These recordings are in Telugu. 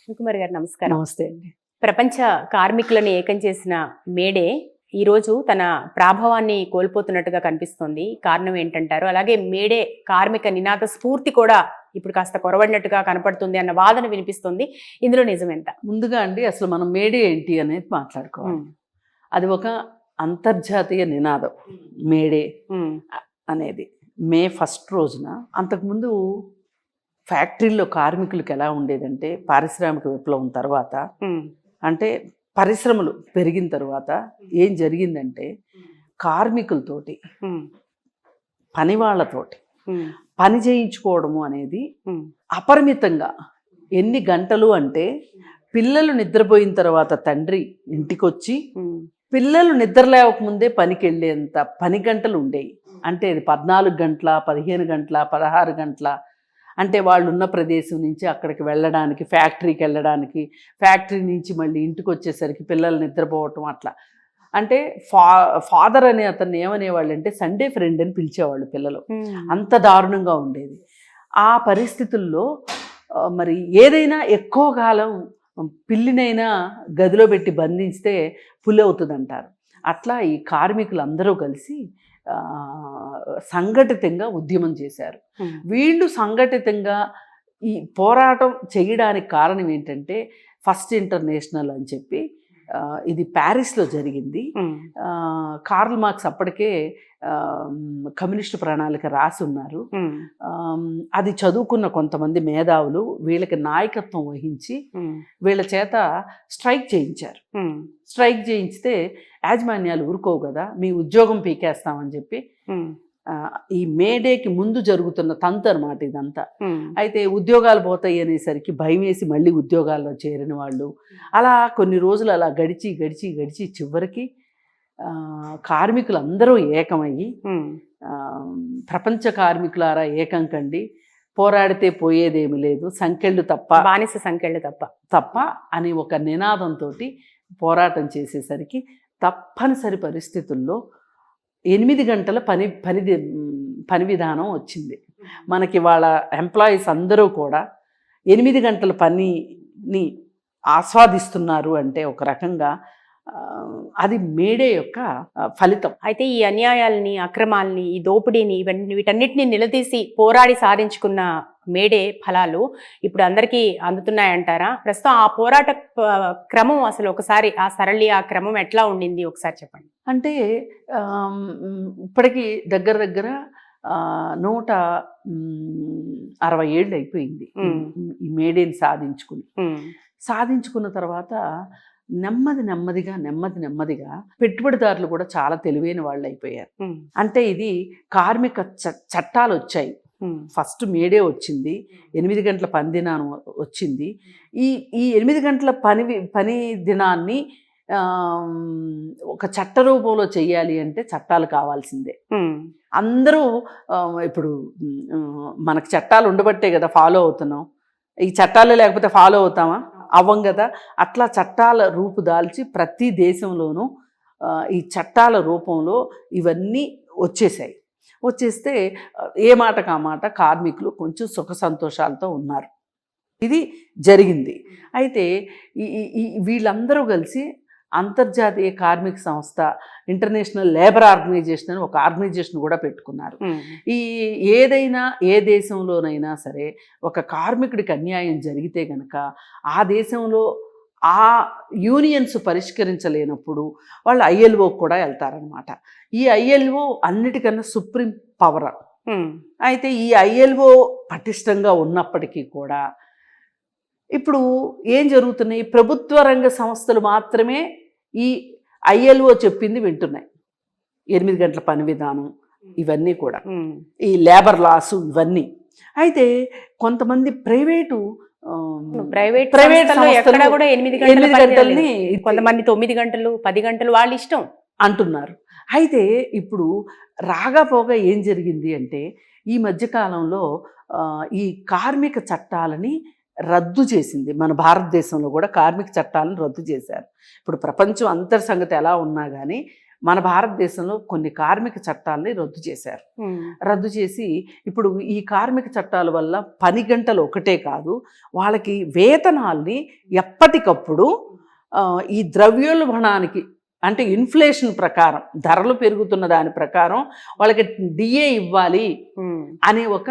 సుకుమార్ గారు నమస్కారం. నమస్తే అండి. ప్రపంచ కార్మికులను ఏకం చేసిన మేడే ఈరోజు తన ప్రాభవాన్ని కోల్పోతున్నట్టుగా కనిపిస్తోంది. కారణం ఏంటంటారు? అలాగే మేడే కార్మిక నినాద స్ఫూర్తి కూడా ఇప్పుడు కాస్త కొరవడినట్టుగా కనపడుతుంది అన్న వాదన వినిపిస్తుంది. ఇందులో నిజమెంత? ముందుగా అండి అసలు మనం మేడే ఏంటి అనేది మాట్లాడుకోవాలి. అది ఒక అంతర్జాతీయ నినాదం మేడే అనేది. మే 1 రోజున అంతకుముందు ఫ్యాక్టరీల్లో కార్మికులకు ఎలా ఉండేదంటే పారిశ్రామిక విప్లవం తర్వాత అంటే పరిశ్రమలు పెరిగిన తర్వాత ఏం జరిగిందంటే కార్మికులతోటి పని వాళ్ళతోటి పని చేయించుకోవడము అనేది అపరిమితంగా ఎన్ని గంటలు అంటే పిల్లలు నిద్రపోయిన తర్వాత తండ్రి ఇంటికొచ్చి పిల్లలు నిద్ర లేవకముందే పనికి వెళ్ళేంత పని గంటలు ఉండేవి. అంటే ఇది 14 గంటల 15 గంటల 16 గంటల అంటే వాళ్ళు ఉన్న ప్రదేశం నుంచి అక్కడికి వెళ్ళడానికి ఫ్యాక్టరీకి వెళ్ళడానికి ఫ్యాక్టరీ నుంచి మళ్ళీ ఇంటికి వచ్చేసరికి పిల్లలు నిద్రపోవటం అట్లా. అంటే ఫాదర్ అనే అతన్ని ఏమనేవాళ్ళు అంటే సండే ఫ్రెండ్ అని పిలిచేవాళ్ళు పిల్లలు. అంత దారుణంగా ఉండేది. ఆ పరిస్థితుల్లో మరి ఏదైనా ఎక్కువ కాలం పిల్లినైనా గదిలో పెట్టి బంధిస్తే పులి అవుతుంది అంటారు. అట్లా ఈ కార్మికులందరూ కలిసి సంఘటితంగా ఉద్యమం చేశారు. వీళ్ళు సంఘటితంగా ఈ పోరాటం చేయడానికి కారణం ఏంటంటే ఫస్ట్ ఇంటర్నేషనల్ అని చెప్పి ఇది ప్యారిస్లో జరిగింది. కార్ల్ మార్క్స్ అప్పటికే కమ్యూనిస్టు ప్రణాళిక రాసి ఉన్నారు. అది చదువుకున్న కొంతమంది మేధావులు వీళ్ళకి నాయకత్వం వహించి వీళ్ళ చేత స్ట్రైక్ చేయించారు. స్ట్రైక్ చేయించితే యాజమాన్యాలు ఊరుకోవు కదా, మీ ఉద్యోగం పీకేస్తామని చెప్పి ఈ మేడేకి ముందు జరుగుతున్న తంతు అన్నమాట ఇదంతా. అయితే ఉద్యోగాలు పోతాయి అనేసరికి భయం వేసి మళ్ళీ ఉద్యోగాల్లో చేరిన వాళ్ళు అలా కొన్ని రోజులు అలా గడిచి గడిచి గడిచి చివరికి కార్మికులందరూ ఏకమయ్యి ప్రపంచ కార్మికులారా ఏకం కండి, పోరాడితే పోయేదేమి లేదు, సంఖ్యలు తప్ప బానిస సంఖ్యలు తప్ప అని ఒక నినాదంతో పోరాటం చేసేసరికి తప్పనిసరి పరిస్థితుల్లో 8 గంటల పని విధానం వచ్చింది. మనకి వాళ్ళ ఎంప్లాయీస్ అందరూ కూడా 8 గంటల పనిని ఆస్వాదిస్తున్నారు అంటే ఒక రకంగా అది మేడే యొక్క ఫలితం. అయితే ఈ అన్యాయాలని, అక్రమాలని, ఈ దోపిడీని వీటన్నిటిని నిలదీసి పోరాడి సాధించుకున్న మేడే ఫలాలు ఇప్పుడు అందరికీ అందుతున్నాయంటారా? ప్రస్తుతం ఆ పోరాట క్రమం అసలు ఒకసారి ఆ క్రమం ఎట్లా ఉండింది ఒకసారి చెప్పండి. అంటే ఇప్పటికీ దగ్గర దగ్గర 160 ఏళ్ళు అయిపోయింది ఈ మేడేని సాధించుకున్న తర్వాత నెమ్మదిగా పెట్టుబడిదారులు కూడా చాలా తెలివైన వాళ్ళు అయిపోయారు. అంటే ఇది కార్మిక చట్టాలు వచ్చాయి. ఫస్ట్ మేడే వచ్చింది, 8 గంటల పని దినాన్ని వచ్చింది. ఈ 8 గంటల పని దినాన్ని ఒక చట్ట రూపంలో చెయ్యాలి అంటే చట్టాలు కావాల్సిందే. అందరూ ఇప్పుడు మనకు చట్టాలు ఉండబట్టే కదా ఫాలో అవుతున్నాం. ఈ చట్టాలే లేకపోతే ఫాలో అవుతామా? అవ్వం కదా. అట్లా చట్టాల రూపు దాల్చి ప్రతి దేశంలోనూ ఈ చట్టాల రూపంలో ఇవన్నీ వచ్చేస్తే ఏ మాటకు ఆ మాట కార్మికులు కొంచెం సుఖ సంతోషాలతో ఉన్నారు. ఇది జరిగింది. అయితే వీళ్ళందరూ కలిసి అంతర్జాతీయ కార్మిక సంస్థ ఇంటర్నేషనల్ లేబర్ ఆర్గనైజేషన్ అని ఒక ఆర్గనైజేషన్ కూడా పెట్టుకున్నారు. ఏదైనా ఏ దేశంలోనైనా సరే ఒక కార్మికుడికి అన్యాయం జరిగితే కనుక ఆ దేశంలో ఆ యూనియన్స్ పరిష్కరించలేనప్పుడు వాళ్ళు ILO కూడా వెళ్తారనమాట. ఈ ILO అన్నిటికన్నా సుప్రీం పవర్. అయితే ఈ ILO పటిష్టంగా ఉన్నప్పటికీ కూడా ఇప్పుడు ఏం జరుగుతున్నాయి, ప్రభుత్వ రంగ సంస్థలు మాత్రమే ఈ ILO చెప్పింది వింటున్నాయి. 8 గంటల పని విధానం ఇవన్నీ కూడా ఈ లేబర్ లాసు ఇవన్నీ. అయితే కొంతమంది ప్రైవేట్ సంస్థలు కూడా 8 గంటలని, కొంతమంది 9 గంటలు 10 గంటలు వాళ్ళ ఇష్టం అంటున్నారు. అయితే ఇప్పుడు రాగాపోగా ఏం జరిగింది అంటే ఈ మధ్యకాలంలో ఈ కార్మిక చట్టాలని రద్దు చేసింది. మన భారతదేశంలో కూడా కార్మిక చట్టాలను రద్దు చేశారు. ఇప్పుడు ప్రపంచం అంతర్ సంగతి ఎలా ఉన్నా కానీ మన భారతదేశంలో కొన్ని కార్మిక చట్టాలని రద్దు చేశారు. రద్దు చేసి ఇప్పుడు ఈ కార్మిక చట్టాల వల్ల పని గంటలు ఒకటే కాదు, వాళ్ళకి వేతనాల్ని ఎప్పటికప్పుడు ఈ ద్రవ్యోల్బణానికి అంటే ఇన్ఫ్లేషన్ ప్రకారం ధరలు పెరుగుతున్న దాని ప్రకారం వాళ్ళకి డిఏ ఇవ్వాలి అనే ఒక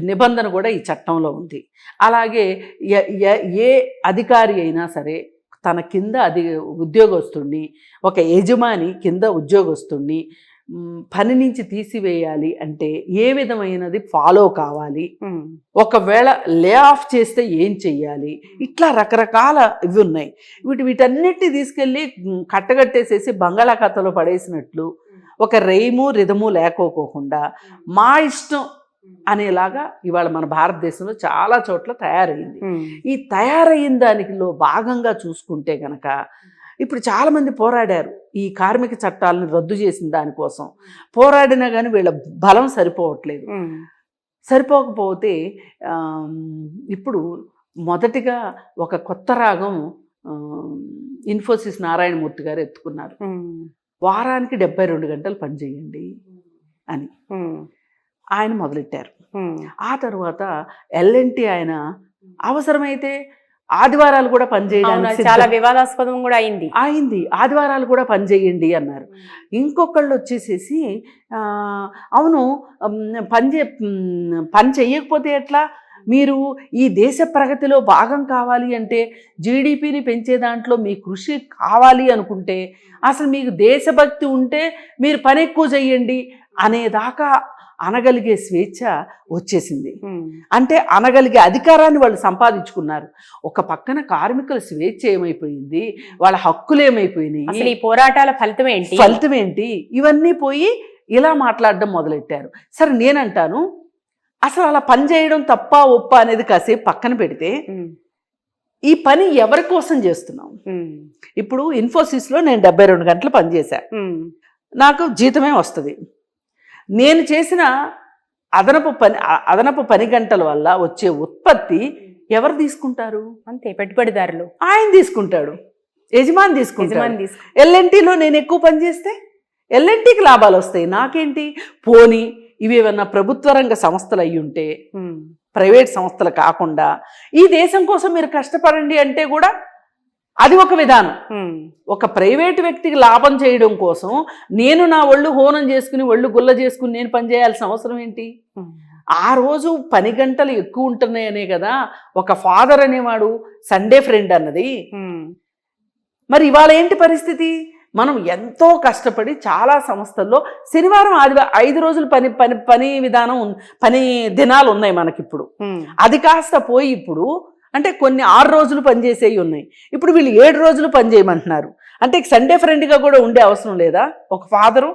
నిబంధన కూడా ఈ చట్టంలో ఉంది. అలాగే ఏ అధికారి అయినా సరే తన కింద ఉద్యోగస్తుడిని, ఒక యజమాని కింద ఉద్యోగస్తుడిని పని నుంచి తీసివేయాలి అంటే ఏ విధమైనది ఫాలో కావాలి, ఒకవేళ లే ఆఫ్ చేస్తే ఏం చెయ్యాలి, ఇట్లా రకరకాల ఇవి ఉన్నాయి. వీటన్నిటిని తీసుకెళ్ళి కట్టగట్టేసేసి బంగాళాఖాతంలో పడేసినట్లు ఒక రైము రిధము లేకోకుండా మా ఇష్టం అనేలాగా ఇవాళ మన భారతదేశంలో చాలా చోట్ల తయారైంది. ఈ తయారైన దానిలో భాగంగా చూసుకుంటే గనక ఇప్పుడు చాలామంది పోరాడారు ఈ కార్మిక చట్టాలను రద్దు చేసిన దానికోసం. పోరాడినా కానీ వీళ్ళ బలం సరిపోవట్లేదు. సరిపోకపోతే ఇప్పుడు మొదటిగా ఒక కొత్త రాగం ఇన్ఫోసిస్ నారాయణమూర్తి గారు ఎత్తుకున్నారు. వారానికి 72 గంటలు పనిచేయండి అని ఆయన మొదలెట్టారు. ఆ తర్వాత ఎల్ఎన్టీ ఆయన అవసరమైతే ఆదివారాలు కూడా పనిచేయడానికి చాలా వివాదాస్పదం కూడా అయింది. ఆదివారాలు కూడా పనిచేయండి అన్నారు. ఇంకొకళ్ళు వచ్చేసేసి అవును పని చెయ్యకపోతే ఎట్లా, మీరు ఈ దేశ ప్రగతిలో భాగం కావాలి అంటే జీడిపిని పెంచే దాంట్లో మీ కృషి కావాలి అనుకుంటే అసలు మీకు దేశభక్తి ఉంటే మీరు పని ఎక్కువ చెయ్యండి అనేదాకా అనగలిగే స్వేచ్ఛ వచ్చేసింది. అంటే అనగలిగే అధికారాన్ని వాళ్ళు సంపాదించుకున్నారు. ఒక పక్కన కార్మికుల స్వేచ్ఛ ఏమైపోయింది, వాళ్ళ హక్కులు ఏమైపోయినాయి, అసలు ఈ పోరాటాల ఫలితం ఏంటి, ఇవన్నీ పోయి ఇలా మాట్లాడడం మొదలెట్టారు. సరే నేనంటాను, అసలు అలా పని చేయడం తప్ప ఒప్ప అనేది కాసేపు పక్కన పెడితే ఈ పని ఎవరి కోసం చేస్తున్నాం? ఇప్పుడు ఇన్ఫోసిస్లో నేను 72 గంటలు పనిచేశా, నాకు జీతమే వస్తుంది. నేను చేసిన అదనపు పని గంటల వల్ల వచ్చే ఉత్పత్తి ఎవరు తీసుకుంటారు? అంతే, పెట్టుబడిదారులు. ఆయన తీసుకుంటాడు, యజమాని తీసుకుంటాడు. ఎల్ఎన్టీలో నేను ఎక్కువ పని చేస్తే ఎల్ఎన్టీకి లాభాలు వస్తాయి, నాకేంటి? పోనీ ఇవేమన్నా ప్రభుత్వ రంగ సంస్థలు అయ్యి ఉంటే, ప్రైవేట్ సంస్థలు కాకుండా ఈ దేశం కోసం మీరు కష్టపడండి అంటే కూడా అది ఒక విధానం. ఒక ప్రైవేటు వ్యక్తికి లాభం చేయడం కోసం నేను నా ఒళ్ళు హోనం చేసుకుని ఒళ్ళు గుల్ల చేసుకుని నేను పనిచేయాల్సిన అవసరం ఏంటి? ఆ రోజు పని గంటలు ఎక్కువ ఉంటున్నాయనే కదా ఒక ఫాదర్ అనేవాడు సండే ఫ్రెండ్ అన్నది. మరి ఇవాళ ఏంటి పరిస్థితి? మనం ఎంతో కష్టపడి చాలా సంస్థల్లో శనివారం ఆదివారం 5 రోజులు పని విధానం పని దినాలు ఉన్నాయి మనకిప్పుడు. అది కాస్త పోయి ఇప్పుడు అంటే కొన్ని 6 రోజులు పనిచేసేవి ఉన్నాయి. ఇప్పుడు వీళ్ళు 7 రోజులు పనిచేయమంటున్నారు. అంటే సండే ఫ్రెండ్గా కూడా ఉండే అవసరం లేదా ఒక ఫాదరు?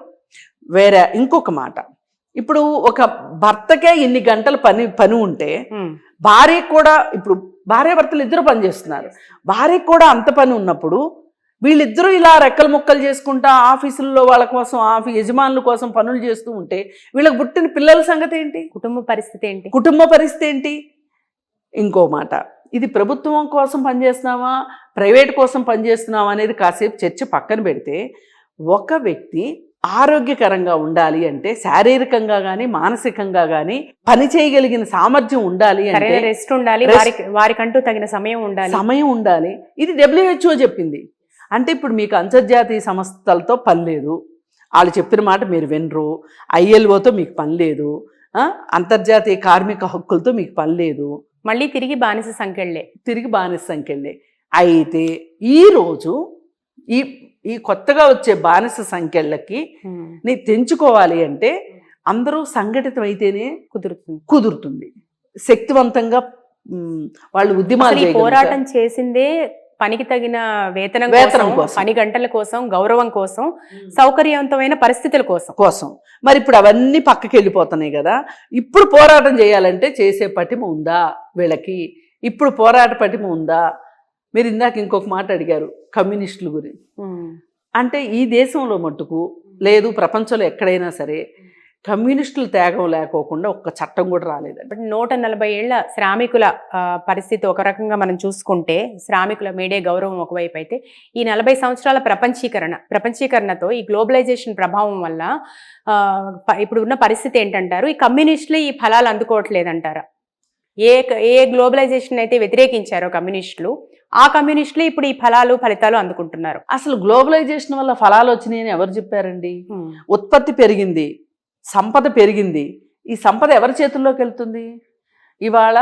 వేరే ఇంకొక మాట, ఇప్పుడు ఒక భర్తకే ఇన్ని గంటలు పని ఉంటే భార్యకు కూడా, ఇప్పుడు భార్యాభర్తలు ఇద్దరు పనిచేస్తున్నారు, భార్యకు కూడా అంత పని ఉన్నప్పుడు వీళ్ళిద్దరూ ఇలా రెక్కలు ముక్కలు చేసుకుంటా ఆఫీసుల్లో వాళ్ళ కోసం యజమానుల కోసం పనులు చేస్తూ ఉంటే వీళ్ళకి పుట్టిన పిల్లల సంగతి ఏంటి? కుటుంబ పరిస్థితి ఏంటి? ఇంకో మాట, ఇది ప్రభుత్వం కోసం పనిచేస్తున్నావా ప్రైవేట్ కోసం పనిచేస్తున్నావా అనేది కాసేపు చర్చ పక్కన పెడితే, ఒక వ్యక్తి ఆరోగ్యకరంగా ఉండాలి అంటే శారీరకంగా కానీ మానసికంగా కానీ పని చేయగలిగిన సామర్థ్యం ఉండాలి అంటే రెస్ట్ ఉండాలి, వారికంటూ తగిన సమయం ఉండాలి. ఇది WHO చెప్పింది. అంటే ఇప్పుడు మీకు అంతర్జాతీయ సంస్థలతో పని లేదు, వాళ్ళు చెప్పిన మాట మీరు వినరు, ILOతో మీకు పని లేదు, అంతర్జాతీయ కార్మిక హక్కులతో మీకు పని లేదు, మళ్ళీ తిరిగి బానిస సంఖ్యలే. అయితే ఈరోజు ఈ కొత్తగా వచ్చే బానిస సంఖ్యలకి నీ తెంచుకోవాలి అంటే అందరూ సంఘటితం అయితేనే కుదురుతుంది. శక్తివంతంగా వాళ్ళు ఉద్యమాలు పోరాటం చేసిందే పనికి తగిన వేతనం కోసం, పని గంటల కోసం, గౌరవం కోసం, సౌకర్యవంతమైన పరిస్థితుల కోసం. మరి ఇప్పుడు అవన్నీ పక్కకి వెళ్ళిపోతున్నాయి కదా. ఇప్పుడు పోరాటం చేయాలంటే చేసే పటిమ ఉందా వీళ్ళకి? ఇప్పుడు పోరాట పటిమ ఉందా? మీరు ఇందాక ఇంకొక మాట అడిగారు కమ్యూనిస్టుల గురించి. అంటే ఈ దేశంలో మట్టుకు లేదు, ప్రపంచంలో ఎక్కడైనా సరే కమ్యూనిస్టులు త్యాగం లేకోకుండా ఒక్క చట్టం కూడా రాలేదండి. బట్ 140 ఏళ్ల శ్రామికుల పరిస్థితి ఒక రకంగా మనం చూసుకుంటే, శ్రామికుల మేడే గౌరవం ఒకవైపు అయితే, ఈ 40 సంవత్సరాల ప్రపంచీకరణతో ఈ గ్లోబలైజేషన్ ప్రభావం వల్ల ఇప్పుడు ఉన్న పరిస్థితి ఏంటంటారు? ఈ కమ్యూనిస్టులు ఈ ఫలాలు అందుకోవట్లేదంటారా? ఏ గ్లోబలైజేషన్ అయితే వ్యతిరేకించారో కమ్యూనిస్టులు, ఆ కమ్యూనిస్టులు ఇప్పుడు ఈ ఫలితాలు అందుకుంటున్నారు. అసలు గ్లోబలైజేషన్ వల్ల ఫలాలు వచ్చినాయని ఎవరు చెప్పారండి? ఉత్పత్తి పెరిగింది, సంపద పెరిగింది. ఈ సంపద ఎవరి చేతుల్లోకి వెళ్తుంది? ఇవాళ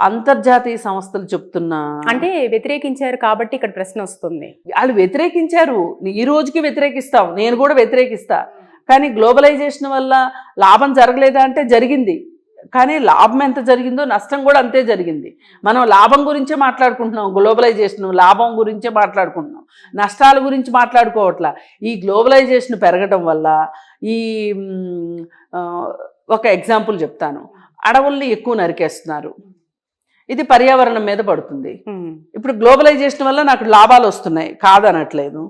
అంతర్జాతీయ సంస్థలు చెప్తున్నా, అంటే వ్యతిరేకించారు కాబట్టి ఇక్కడ ప్రశ్న వస్తుంది. వాళ్ళు వ్యతిరేకించారు, ఈ రోజుకి వ్యతిరేకిస్తాం, నేను కూడా వ్యతిరేకిస్తా. కానీ గ్లోబలైజేషన్ వల్ల లాభం జరగలేదా అంటే జరిగింది. కానీ లాభం ఎంత జరిగిందో నష్టం కూడా అంతే జరిగింది. మనం లాభం గురించే మాట్లాడుకుంటున్నాం, గ్లోబలైజేషన్ లాభం గురించే మాట్లాడుకుంటున్నాం, నష్టాల గురించి మాట్లాడుకోవట్లా. ఈ గ్లోబలైజేషన్ పెరగడం వల్ల ఈ ఒక ఎగ్జాంపుల్ చెప్తాను. అడవుల్ని ఎక్కువ నరికేస్తున్నారు, ఇది పర్యావరణం మీద పడుతుంది. ఇప్పుడు గ్లోబలైజేషన్ వల్ల నాకు లాభాలు వస్తున్నాయి, కాదనట్లేదు.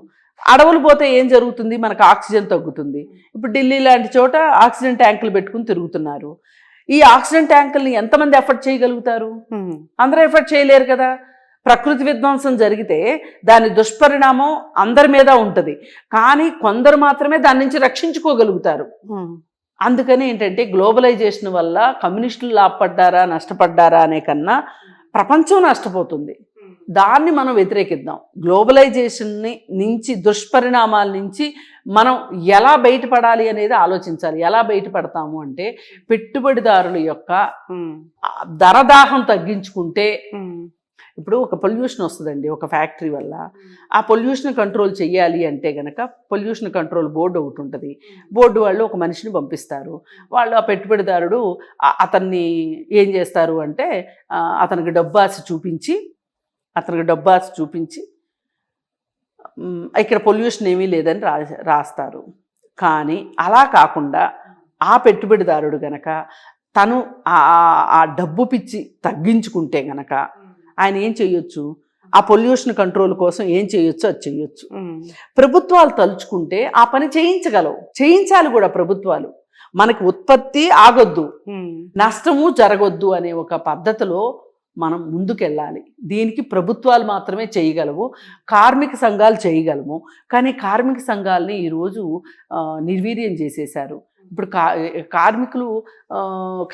అడవులు పోతే ఏం జరుగుతుంది? మనకు ఆక్సిజన్ తగ్గుతుంది. ఇప్పుడు ఢిల్లీ లాంటి చోట ఆక్సిజన్ ట్యాంకులు పెట్టుకుని తిరుగుతున్నారు. ఈ ఆక్సిజన్ ట్యాంకుల్ని ఎంతమంది ఎఫర్ట్ చేయగలుగుతారు? అందరూ ఎఫర్ట్ చేయలేరు కదా. ప్రకృతి విధ్వంసం జరిగితే దాని దుష్పరిణామం అందరి మీద ఉంటుంది, కానీ కొందరు మాత్రమే దాని నుంచి రక్షించుకోగలుగుతారు. అందుకని ఏంటంటే గ్లోబలైజేషన్ వల్ల కమ్యూనిస్టులు లాభపడ్డారా నష్టపడ్డారా అనే కన్నా ప్రపంచం నష్టపోతుంది. దాన్ని మనం వ్యతిరేకిద్దాం. గ్లోబలైజేషన్ని నుంచి, దుష్పరిణామాల నుంచి మనం ఎలా బయటపడాలి అనేది ఆలోచించాలి. ఎలా బయటపడతాము అంటే పెట్టుబడిదారుల యొక్క ధనదాహం తగ్గించుకుంటే, ఇప్పుడు ఒక పొల్యూషన్ వస్తుందండి ఒక ఫ్యాక్టరీ వల్ల, ఆ పొల్యూషన్ కంట్రోల్ చెయ్యాలి అంటే గనక పొల్యూషన్ కంట్రోల్ బోర్డు ఒకటి ఉంటుంది. బోర్డు వాళ్ళు ఒక మనిషిని పంపిస్తారు. వాళ్ళు ఆ పెట్టుబడిదారుడు అతన్ని ఏం చేస్తారు అంటే అతనికి డబ్బాసి చూపించి ఇక్కడ పొల్యూషన్ ఏమీ లేదని రాస్తారు. కానీ అలా కాకుండా ఆ పెట్టుబడిదారుడు గనక తను ఆ డబ్బు పిచ్చి తగ్గించుకుంటే గనక ఆయన ఏం చేయొచ్చు? ఆ పొల్యూషన్ కంట్రోల్ కోసం ఏం చేయొచ్చు అది చేయొచ్చు. ప్రభుత్వాలు తలుచుకుంటే ఆ పని చేయించాలి కూడా. ప్రభుత్వాలు మనకి ఉత్పత్తి ఆగొద్దు, నష్టము జరగొద్దు అనే ఒక పద్ధతిలో మనం ముందుకెళ్ళాలి. దీనికి ప్రభుత్వాలు మాత్రమే చేయగలవు, కార్మిక సంఘాలు చేయగలము. కానీ కార్మిక సంఘాలని ఈరోజు నిర్వీర్యం చేసేశారు. ఇప్పుడు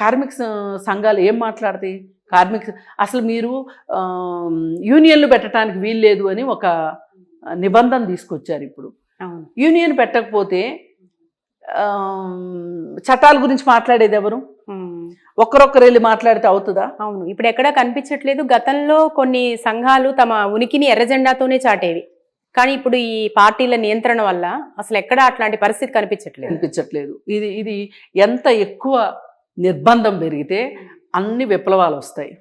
కార్మిక సంఘాలు ఏం మాట్లాడతాయి? అసలు మీరు యూనియన్లు పెట్టడానికి వీల్లేదు అని ఒక నిబంధన తీసుకొచ్చారు. ఇప్పుడు యూనియన్ పెట్టకపోతే చట్టాల గురించి మాట్లాడేది ఎవరు? ఒక్కరొక్కరు వెళ్ళి మాట్లాడితే అవుతుందా? అవును, ఇప్పుడు ఎక్కడా కనిపించట్లేదు. గతంలో కొన్ని సంఘాలు తమ ఉనికిని ఎర్రజెండాతోనే చాటేవి, కానీ ఇప్పుడు ఈ పార్టీల నియంత్రణ వల్ల అసలు ఎక్కడా అట్లాంటి పరిస్థితి కనిపించట్లేదు. ఇది ఎంత ఎక్కువ నిర్బంధం పెరిగితే అన్ని విప్లవాలు వస్తాయి.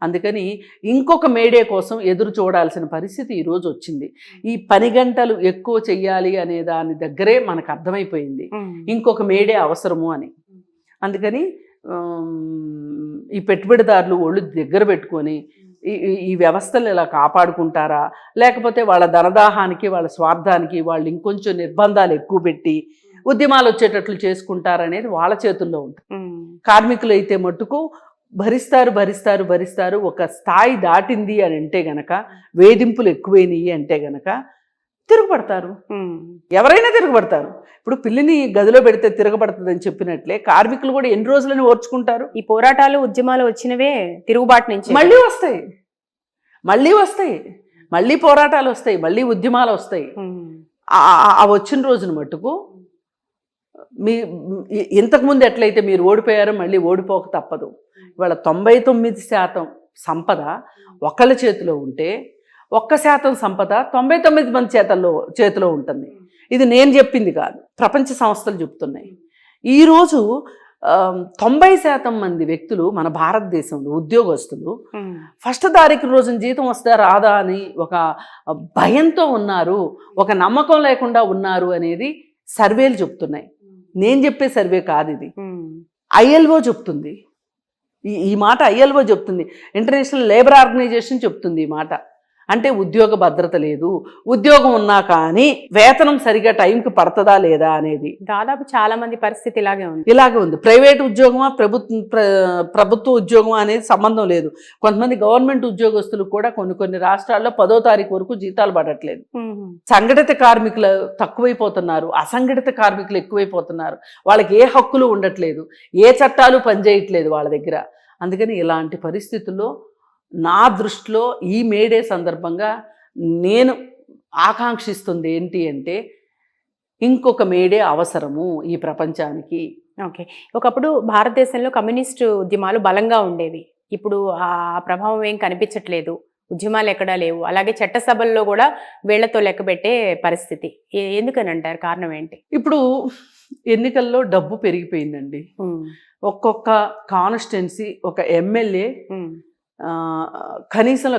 అందుకని ఇంకొక మేడే కోసం ఎదురు చూడాల్సిన పరిస్థితి ఈరోజు వచ్చింది. ఈ పని గంటలు ఎక్కువ చెయ్యాలి అనే దాని దగ్గరే మనకు అర్థమైపోయింది ఇంకొక మేడే అవసరము అని. అందుకని ఈ పెట్టుబడిదారులు ఒళ్ళు దగ్గర పెట్టుకొని ఈ వ్యవస్థలు ఇలా కాపాడుకుంటారా, లేకపోతే వాళ్ళ ధనదాహానికి వాళ్ళ స్వార్థానికి వాళ్ళు ఇంకొంచెం నిర్బంధాలు ఎక్కువ పెట్టి ఉద్యమాలు వచ్చేటట్లు చేసుకుంటారనేది వాళ్ళ చేతుల్లో ఉంటుంది. కార్మికులు అయితే మట్టుకు భరిస్తారు. ఒక స్థాయి దాటింది అని అంటే గనక, వేధింపులు ఎక్కువైనవి అంటే గనక తిరుగుపడతారు. ఎవరైనా తిరుగుపడతారు. ఇప్పుడు పిల్లిని గదిలో పెడితే తిరగబడుతుందని చెప్పినట్లే కార్మికులు కూడా ఎన్ని రోజులని ఓర్చుకుంటారు? ఈ పోరాటాలు ఉద్యమాలు వచ్చినవే తిరుగుబాటు నుంచి మళ్ళీ వస్తాయి, మళ్ళీ పోరాటాలు వస్తాయి, మళ్ళీ ఉద్యమాలు వస్తాయి. ఆ వచ్చిన రోజున మట్టుకు ఇంతకుముందు ఎట్లయితే మీరు ఓడిపోయారో మళ్ళీ ఓడిపోక తప్పదు. ఇవాళ 99% సంపద ఒకళ్ళ చేతిలో ఉంటే 1% సంపద 99 మంది చేతిలో ఉంటుంది. ఇది నేను చెప్పింది కాదు, ప్రపంచ సంస్థలు చెప్తున్నాయి. ఈరోజు 90% మంది వ్యక్తులు మన భారతదేశంలో ఉద్యోగస్తులు ఫస్ట్ తారీఖు రోజున జీతం వస్తా రాదా అని ఒక భయంతో ఉన్నారు, ఒక నమ్మకం లేకుండా ఉన్నారు అనేది సర్వేలు చెప్తున్నాయి. నేను చెప్పే సర్వే కాదు ఇది, ILO చెప్తుంది ఈ మాట. ILO చెప్తుంది, ఇంటర్నేషనల్ లేబర్ ఆర్గనైజేషన్ చెప్తుంది ఈ మాట. అంటే ఉద్యోగ భద్రత లేదు, ఉద్యోగం ఉన్నా కానీ వేతనం సరిగా టైంకి పడుతుందా లేదా అనేది. దాదాపు చాలా మంది పరిస్థితి ఇలాగే ఉంది. ఇలాగే ఉంది. ప్రైవేట్ ఉద్యోగమా ప్రభుత్వ ఉద్యోగమా అనేది సంబంధం లేదు. కొంతమంది గవర్నమెంట్ ఉద్యోగస్తులు కూడా కొన్ని రాష్ట్రాల్లో 10వ తారీఖు వరకు జీతాలు పడట్లేదు. సంఘటిత కార్మికులు తక్కువైపోతున్నారు, అసంఘటిత కార్మికులు ఎక్కువైపోతున్నారు. వాళ్ళకి ఏ హక్కులు ఉండట్లేదు, ఏ చట్టాలు పనిచేయట్లేదు వాళ్ళ దగ్గర. అందుకని ఇలాంటి పరిస్థితుల్లో నా దృష్టిలో ఈ మేడే సందర్భంగా నేను ఆకాంక్షిస్తుంది ఏంటి అంటే, ఇంకొక మేడే అవసరము ఈ ప్రపంచానికి. ఓకే. ఒకప్పుడు భారతదేశంలో కమ్యూనిస్టు ఉద్యమాలు బలంగా ఉండేవి. ఇప్పుడు ఆ ప్రభావం ఏం కనిపించట్లేదు. ఉద్యమాలు ఎక్కడా లేవు. అలాగే చట్టసభల్లో కూడా వేళ్లతో లెక్కబెట్టే పరిస్థితి. ఎందుకని అంటారు? కారణం ఏంటి? ఇప్పుడు ఎన్నికల్లో డబ్బు పెరిగిపోయిందండి. ఒక్కొక్క కాన్స్టిట్యున్సీ ఒక ఎమ్మెల్యే కనీసం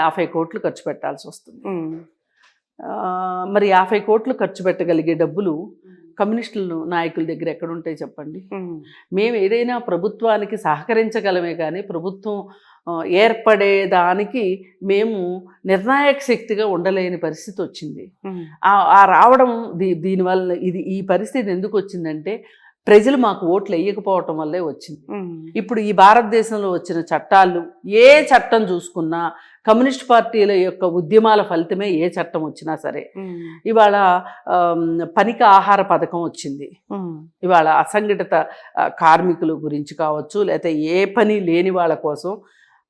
50 కోట్లు ఖర్చు పెట్టాల్సి వస్తుంది. మరి 50 కోట్లు ఖర్చు పెట్టగలిగే డబ్బులు కమ్యూనిస్టుల నాయకుల దగ్గర ఎక్కడ ఉంటాయి చెప్పండి? మేము ఏదైనా ప్రభుత్వానికి సహకరించగలమే కానీ ప్రభుత్వం ఏర్పడేదానికి మేము నిర్ణాయక శక్తిగా ఉండలేని పరిస్థితి వచ్చింది. ఆ రావడం దీనివల్ల ఈ పరిస్థితి ఎందుకు వచ్చిందంటే, ప్రజలు మాకు ఓట్లు వేయకపోవటం వల్లే వచ్చింది. ఇప్పుడు ఈ భారతదేశంలో వచ్చిన చట్టాలు, ఏ చట్టం చూసుకున్నా కమ్యూనిస్ట్ పార్టీల యొక్క ఉద్యమాల ఫలితమే ఏ చట్టం వచ్చినా సరే. ఇవాళ పనికి ఆహార పథకం వచ్చింది. ఇవాళ అసంఘటిత కార్మికుల గురించి కావచ్చు, లేకపోతే ఏ పని లేని వాళ్ళ కోసం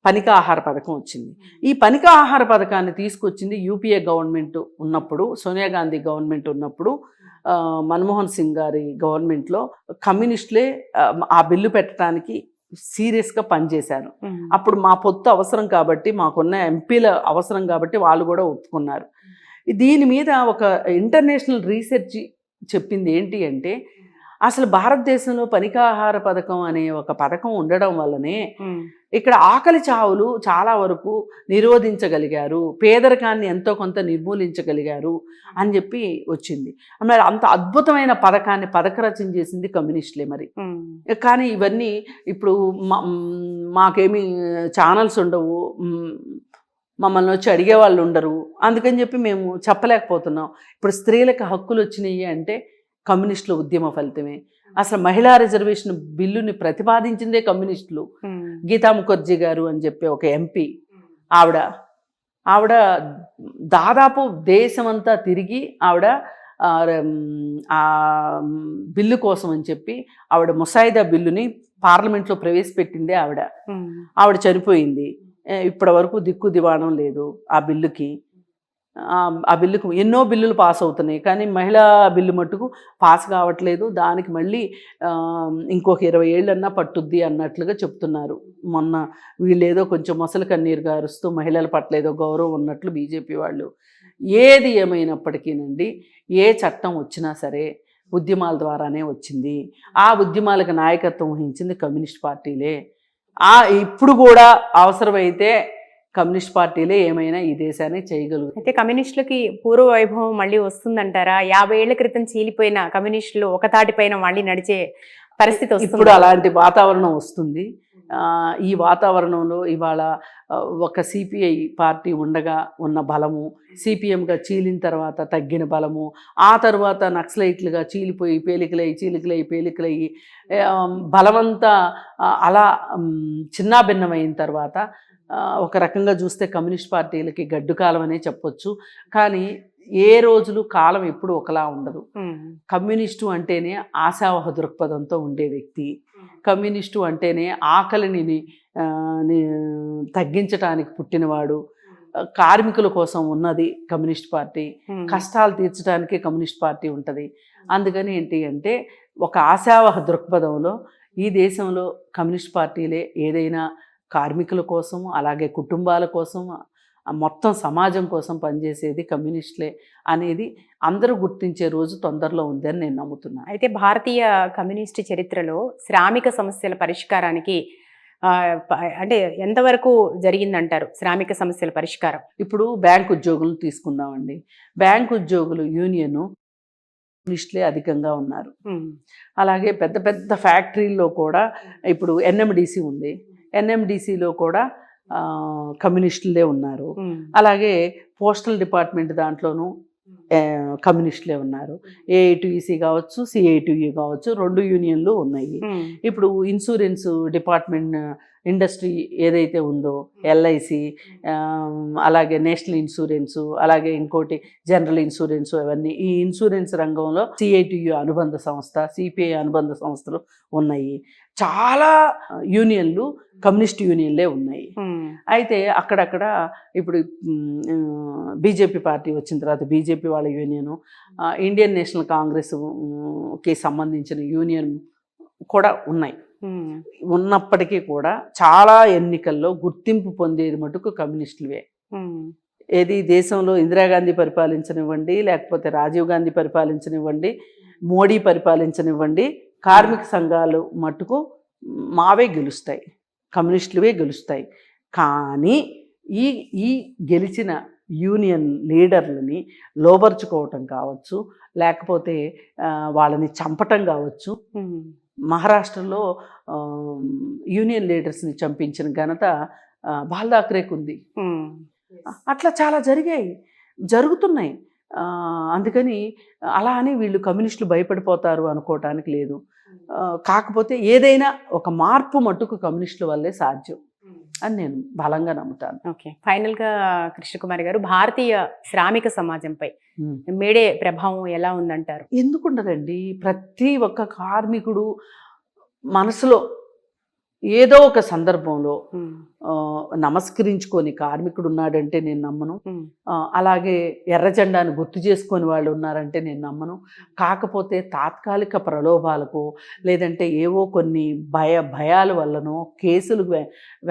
పనికి ఆహార పథకం వచ్చింది. ఈ పనికి ఆహార పథకాన్ని తీసుకొచ్చింది యూపీఏ గవర్నమెంట్ ఉన్నప్పుడు, సోనియా గాంధీ గవర్నమెంట్ ఉన్నప్పుడు, మన్మోహన్ సింగ్ గారి గవర్నమెంట్లో కమ్యూనిస్టులే ఆ బిల్లు పెట్టడానికి సీరియస్గా పనిచేశారు. అప్పుడు మా పొత్తు అవసరం కాబట్టి, మాకున్న ఎంపీల అవసరం కాబట్టి వాళ్ళు కూడా ఒప్పుకున్నారు. దీని మీద ఒక ఇంటర్నేషనల్ రీసెర్చ్ చెప్పింది ఏంటి అంటే, అసలు భారతదేశంలో పనికాహార పథకం అనే ఒక పథకం ఉండడం వల్లనే ఇక్కడ ఆకలి చావులు చాలా వరకు నిరోధించగలిగారు, పేదరికాన్ని ఎంతో కొంత నిర్మూలించగలిగారు అని చెప్పి వచ్చింది. మరి అంత అద్భుతమైన పథకాన్ని పథకరచన చేసింది కమ్యూనిస్టులే మరి. కానీ ఇవన్నీ ఇప్పుడు మాకేమీ ఛానల్స్ ఉండవు, మమ్మల్ని వచ్చి అడిగే వాళ్ళు ఉండరు, అందుకని చెప్పి మేము చెప్పలేకపోతున్నాం. ఇప్పుడు స్త్రీలకు హక్కులు వచ్చినాయి అంటే కమ్యూనిస్టుల ఉద్యమ ఫలితమే. అసలు మహిళా రిజర్వేషన్ బిల్లుని ప్రతిపాదించిందే కమ్యూనిస్టులు. గీతా ముఖర్జీ గారు అని చెప్పి ఒక ఎంపీ, ఆవిడ దాదాపు దేశమంతా తిరిగి ఆవిడ ఆ బిల్లు కోసం అని చెప్పి ఆవిడ ముసాయిదా బిల్లుని పార్లమెంట్లో ప్రవేశపెట్టిందే ఆవిడ చనిపోయింది. ఇప్పటి వరకు దిక్కు దివాణం లేదు ఆ బిల్లుకి. ఆ బిల్లుకు ఎన్నో బిల్లులు పాస్ అవుతున్నాయి, కానీ మహిళా బిల్లు మట్టుకు పాస్ కావట్లేదు. దానికి మళ్ళీ ఇంకొక 20 ఏళ్ళన్నా పట్టుద్ది అన్నట్లుగా చెప్తున్నారు. మొన్న వీళ్ళేదో కొంచెం మొసలి కన్నీరు గారుస్తూ మహిళల పట్ల ఏదో గౌరవం ఉన్నట్లు బీజేపీ వాళ్ళు. ఏది ఏమైనప్పటికీనండి, ఏ చట్టం వచ్చినా సరే ఉద్యమాల ద్వారానే వచ్చింది. ఆ ఉద్యమాలకు నాయకత్వం వహించింది కమ్యూనిస్ట్ పార్టీలే. ఇప్పుడు కూడా అవసరమైతే కమ్యూనిస్ట్ పార్టీలే ఏమైనా ఈ దేశాన్ని చేయగలరు. అయితే కమ్యూనిస్టులకి పూర్వ వైభవం మళ్ళీ వస్తుందంటారా? 50 ఏళ్ల క్రితం చీలిపోయిన కమ్యూనిస్టులు ఒక తాటిపైన మళ్ళీ నడిచే పరిస్థితి వస్తుంది? ఇప్పుడు అలాంటి వాతావరణం వస్తుంది. ఈ వాతావరణంలో ఇవాళ ఒక సిపిఐ పార్టీ ఉండగా ఉన్న బలము, సిపిఎంగా చీలిన తర్వాత తగ్గిన బలము, ఆ తర్వాత నక్సలైట్లుగా చీలిపోయి పేలికలయ్యి బలమంతా అలా చిన్నాభిన్నమైన తర్వాత ఒక రకంగా చూస్తే కమ్యూనిస్ట్ పార్టీలకి గడ్డు కాలం అనే చెప్పొచ్చు. కానీ ఏ రోజులు కాలం ఎప్పుడు ఒకలా ఉండదు. కమ్యూనిస్టు అంటేనే ఆశావహ దృక్పథంతో ఉండే వ్యక్తి, కమ్యూనిస్టు అంటేనే ఆకలిని తగ్గించడానికి పుట్టినవాడు, కార్మికుల కోసం ఉన్నది కమ్యూనిస్ట్ పార్టీ, కష్టాలు తీర్చడానికి కమ్యూనిస్ట్ పార్టీ ఉంటుంది. అందుకని ఏంటి అంటే, ఒక ఆశావహ దృక్పథంలో ఈ దేశంలో కమ్యూనిస్ట్ పార్టీలే ఏదైనా కార్మికుల కోసం, అలాగే కుటుంబాల కోసం, మొత్తం సమాజం కోసం పనిచేసేది కమ్యూనిస్టులే అనేది అందరూ గుర్తించే రోజు తొందరలో ఉందని నేను నమ్ముతున్నాను. అయితే భారతీయ కమ్యూనిస్టు చరిత్రలో శ్రామిక సమస్యల పరిష్కారానికి అంటే ఎంతవరకు జరిగిందంటారు శ్రామిక సమస్యల పరిష్కారం? ఇప్పుడు బ్యాంక్ ఉద్యోగులు తీసుకుందామండి. బ్యాంక్ ఉద్యోగులు యూనియన్ కమ్యూనిస్టులే అధికంగా ఉన్నారు. అలాగే పెద్ద పెద్ద ఫ్యాక్టరీల్లో కూడా ఇప్పుడు ఎన్ఎండిసి ఉంది. ఎన్ఎండిసిలో కూడా కమ్యూనిస్టులే ఉన్నారు. అలాగే పోస్టల్ డిపార్ట్మెంట్ దాంట్లోనూ కమ్యూనిస్టులే ఉన్నారు. ఏఐటియుసి కావచ్చు, సిఐటియు కావచ్చు, 2 యూనియన్లు ఉన్నాయి. ఇప్పుడు ఇన్సూరెన్స్ డిపార్ట్మెంట్ ఇండస్ట్రీ ఏదైతే ఉందో ఎల్ఐసి, అలాగే నేషనల్ ఇన్సూరెన్సు, అలాగే ఇంకోటి జనరల్ ఇన్సూరెన్సు, అవన్నీ ఈ ఇన్సూరెన్స్ రంగంలో సిఐటియు అనుబంధ సంస్థ, సిపిఐ అనుబంధ సంస్థలు ఉన్నాయి. చాలా యూనియన్లు కమ్యూనిస్ట్ యూనియన్లే ఉన్నాయి. అయితే అక్కడక్కడ ఇప్పుడు బీజేపీ పార్టీ వచ్చిన తర్వాత బీజేపీ వాళ్ళ యూనియను, ఇండియన్ నేషనల్ కాంగ్రెస్కి సంబంధించిన యూనియన్ కూడా ఉన్నాయి. ఉన్నప్పటికీ కూడా చాలా ఎన్నికల్లో గుర్తింపు పొందేది మటుకు కమ్యూనిస్టులవే. ఏది దేశంలో ఇందిరాగాంధీ పరిపాలించనివ్వండి, లేకపోతే రాజీవ్ గాంధీ పరిపాలించనివ్వండి, మోడీ పరిపాలించనివ్వండి, కార్మిక సంఘాలు మటుకు మావే గెలుస్తాయి, కమ్యూనిస్టులవే గెలుస్తాయి. కానీ ఈ గెలిచిన యూనియన్ లీడర్లని లోబర్చుకోవటం కావచ్చు, లేకపోతే వాళ్ళని చంపటం కావచ్చు. మహారాష్ట్రలో యూనియన్ లీడర్స్ని చంపించిన ఘనత బాల్ ఠాక్రేకు ఉంది. అట్లా చాలా జరుగుతున్నాయి. అందుకని అలా అని వీళ్ళు కమ్యూనిస్టులు భయపడిపోతారు అనుకోవటానికి లేదు. కాకపోతే ఏదైనా ఒక మార్పు మట్టుకు కమ్యూనిస్టుల వల్లే సాధ్యం అని నేను బలంగా నమ్ముతాను. ఓకే, ఫైనల్గా కృష్ణకుమారి గారు, భారతీయ శ్రామిక సమాజంపై మేడే ప్రభావం ఎలా ఉందంటారు? ఎందుకుండదండి, ప్రతి ఒక్క కార్మికుడు మనసులో ఏదో ఒక సందర్భంలో నమస్కరించుకొని కార్మికుడు ఉన్నాడంటే నేను నమ్మను. అలాగే ఎర్ర జెండాను గుర్తు చేసుకొని వాళ్ళు ఉన్నారంటే నేను నమ్మను. కాకపోతే తాత్కాలిక ప్రలోభాలకు, లేదంటే ఏవో కొన్ని భయాల వల్లనో, కేసులు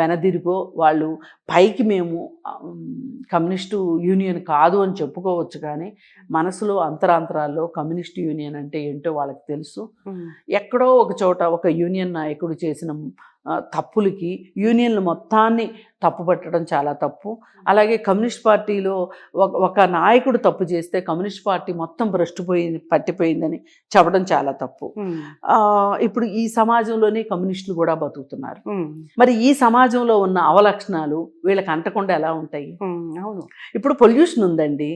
వెనదిరిగో వాళ్ళు పైకి మేము కమ్యూనిస్టు యూనియన్ కాదు అని చెప్పుకోవచ్చు, కానీ మనసులో అంతరాంతరాల్లో కమ్యూనిస్టు యూనియన్ అంటే ఏంటో వాళ్ళకి తెలుసు. ఎక్కడో ఒక చోట ఒక యూనియన్ నాయకుడు చేసిన తప్పులకి యూనియన్లు మొత్తాన్ని తప్పుపట్టడం చాలా తప్పు. అలాగే కమ్యూనిస్ట్ పార్టీలో ఒక నాయకుడు తప్పు చేస్తే కమ్యూనిస్ట్ పార్టీ మొత్తం పట్టిపోయిందని చెప్పడం చాలా తప్పు. ఇప్పుడు ఈ సమాజంలోనే కమ్యూనిస్టులు కూడా బతుకుతున్నారు. మరి ఈ సమాజంలో ఉన్న అవలక్షణాలు వీళ్ళకి అంటకుండా ఎలా ఉంటాయి? అవును, ఇప్పుడు పొల్యూషన్ ఉందండి,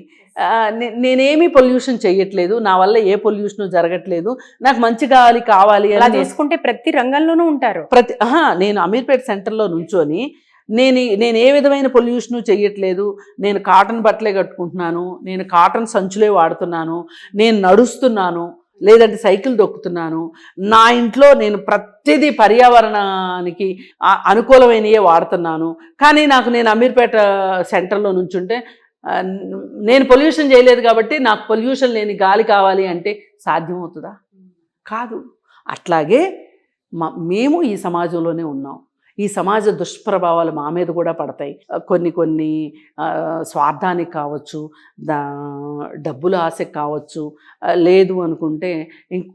నేనేమి పొల్యూషన్ చెయ్యట్లేదు, నా వల్ల ఏ పొల్యూషన్ జరగట్లేదు, నాకు మంచి గాలి కావాలి అలా చూసుకుంటే ప్రతి రంగంలోనూ ఉంటారు. నేను అమీర్పేట్ సెంటర్లో నుంచొని నేను ఏ విధమైన పొల్యూషను చెయ్యట్లేదు, నేను కాటన్ బట్టలే కట్టుకుంటున్నాను, నేను కాటన్ సంచులే వాడుతున్నాను, నేను నడుస్తున్నాను, లేదంటే సైకిల్ దొక్కుతున్నాను, నా ఇంట్లో నేను ప్రతిదీ పర్యావరణానికి అనుకూలమైనయే వాడుతున్నాను. కానీ నేను అమీర్పేట సెంటర్లో నుంచుంటే నేను పొల్యూషన్ చేయలేదు కాబట్టి నాకు పొల్యూషన్ లేని గాలి కావాలి అంటే సాధ్యమవుతుందా? కాదు. అట్లాగే మేము ఈ సమాజంలోనే ఉన్నాం. ఈ సమాజ దుష్ప్రభావాలు మా మీద కూడా పడతాయి. కొన్ని స్వార్థానికి కావచ్చు, డబ్బుల ఆశకి కావచ్చు, లేదు అనుకుంటే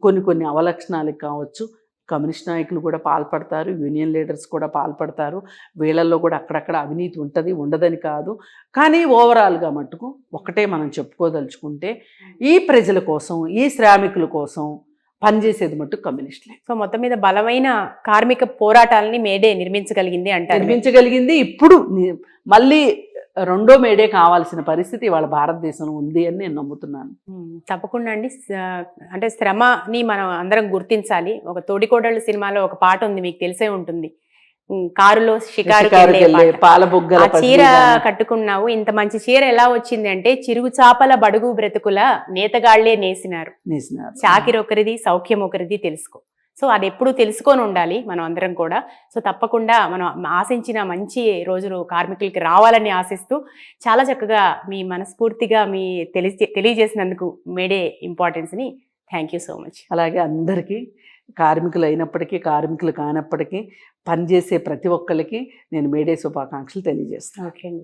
కొన్ని అవలక్షణాలకు కావచ్చు. కమ్యూనిస్ట్ నాయకులు కూడా పాల్పడతారు, యూనియన్ లీడర్స్ కూడా పాల్పడతారు. వీళ్ళల్లో కూడా అక్కడక్కడ అవినీతి ఉంటుంది, ఉండదని కాదు. కానీ ఓవరాల్గా మట్టుకు ఒకటే మనం చెప్పుకోదలుచుకుంటే, ఈ ప్రజల కోసం, ఈ శ్రామికుల కోసం పనిచేసేది మట్టు కమ్యూనిస్టులే. సో మొత్తం మీద బలమైన కార్మిక పోరాటాలని మేడే నిర్మించగలిగింది అంటారు. నిర్మించగలిగింది. ఇప్పుడు మళ్ళీ రెండో మేడే కావాల్సిన పరిస్థితి వాళ్ళ భారతదేశంలో ఉంది అని నేను నమ్ముతున్నాను. తప్పకుండా అండి. అంటే శ్రమని మనం అందరం గుర్తించాలి. ఒక తోడికోడళ్ళు సినిమాలో ఒక పాట ఉంది, మీకు తెలిసే ఉంటుంది, కారులో షికారు పాలబుగ్గల చీర కట్టుకున్నావు, ఇంత మంచి చీర ఎలా వచ్చింది అంటే చిరుగు చాపల బడుగు బ్రతుకుల నేతగాళ్లే నేసినారు, చాకిరి ఒకరిది సౌఖ్యం ఒకరిది తెలుసుకో. సో అది ఎప్పుడు తెలుసుకొని ఉండాలి మనం అందరం కూడా. సో తప్పకుండా మనం ఆశించిన మంచి రోజులు కార్మికులకి రావాలని ఆశిస్తూ చాలా చక్కగా మీ మనస్ఫూర్తిగా మీ తెలియజేసినందుకు మేడే ఇంపార్టెన్స్ని థ్యాంక్ యూ సో మచ్. అలాగే అందరికీ, కార్మికులు అయినప్పటికీ కార్మికులు కానప్పటికీ పనిచేసే ప్రతి ఒక్కరికి నేను మేడే శుభాకాంక్షలు తెలియజేస్తాను. ఓకే అండి.